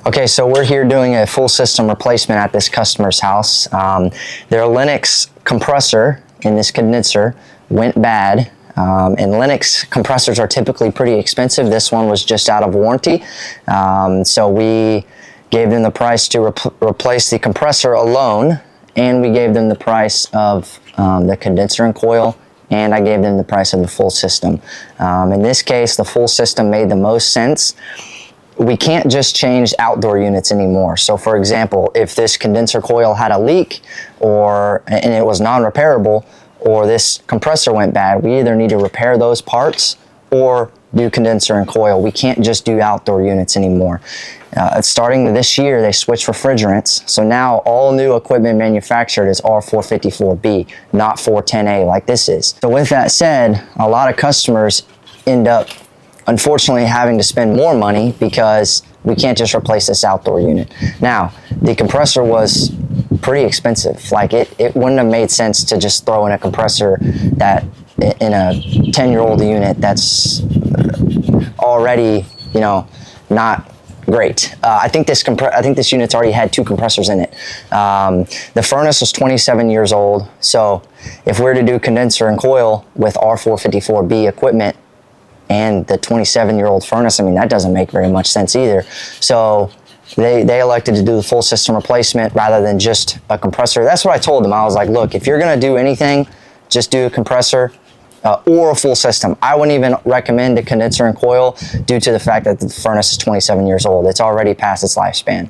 Okay, so we're here doing a full system replacement at this customer's house. Their Lennox compressor in this condenser went bad. And Lennox compressors are typically pretty expensive. This one was just out of warranty. So we gave them the price to replace the compressor alone, and we gave them the price of the condenser and coil, and I gave them the price of the full system. In this case, the full system made the most sense. We can't just change outdoor units anymore. So for example, if this condenser coil had a leak and it was non-repairable, or this compressor went bad, we either need to repair those parts or do condenser and coil. We can't just do outdoor units anymore. Starting this year, they switched refrigerants. So now all new equipment manufactured is R454B, not 410A like this is. So with that said, a lot of customers end up unfortunately having to spend more money because we can't just replace this outdoor unit. Now, the compressor was pretty expensive. Like it wouldn't have made sense to just throw in a compressor that in a 10-year-old unit that's already, you know, not great. I think this unit's already had 2 compressors in it. The furnace was 27 years old. So if we were to do condenser and coil with R454B equipment and the 27-year-old furnace, I mean, that doesn't make very much sense either. So they elected to do the full system replacement rather than just a compressor. That's what I told them. I was like, look, if you're gonna do anything, just do a compressor or a full system. I wouldn't even recommend a condenser and coil due to the fact that the furnace is 27 years old. It's already past its lifespan.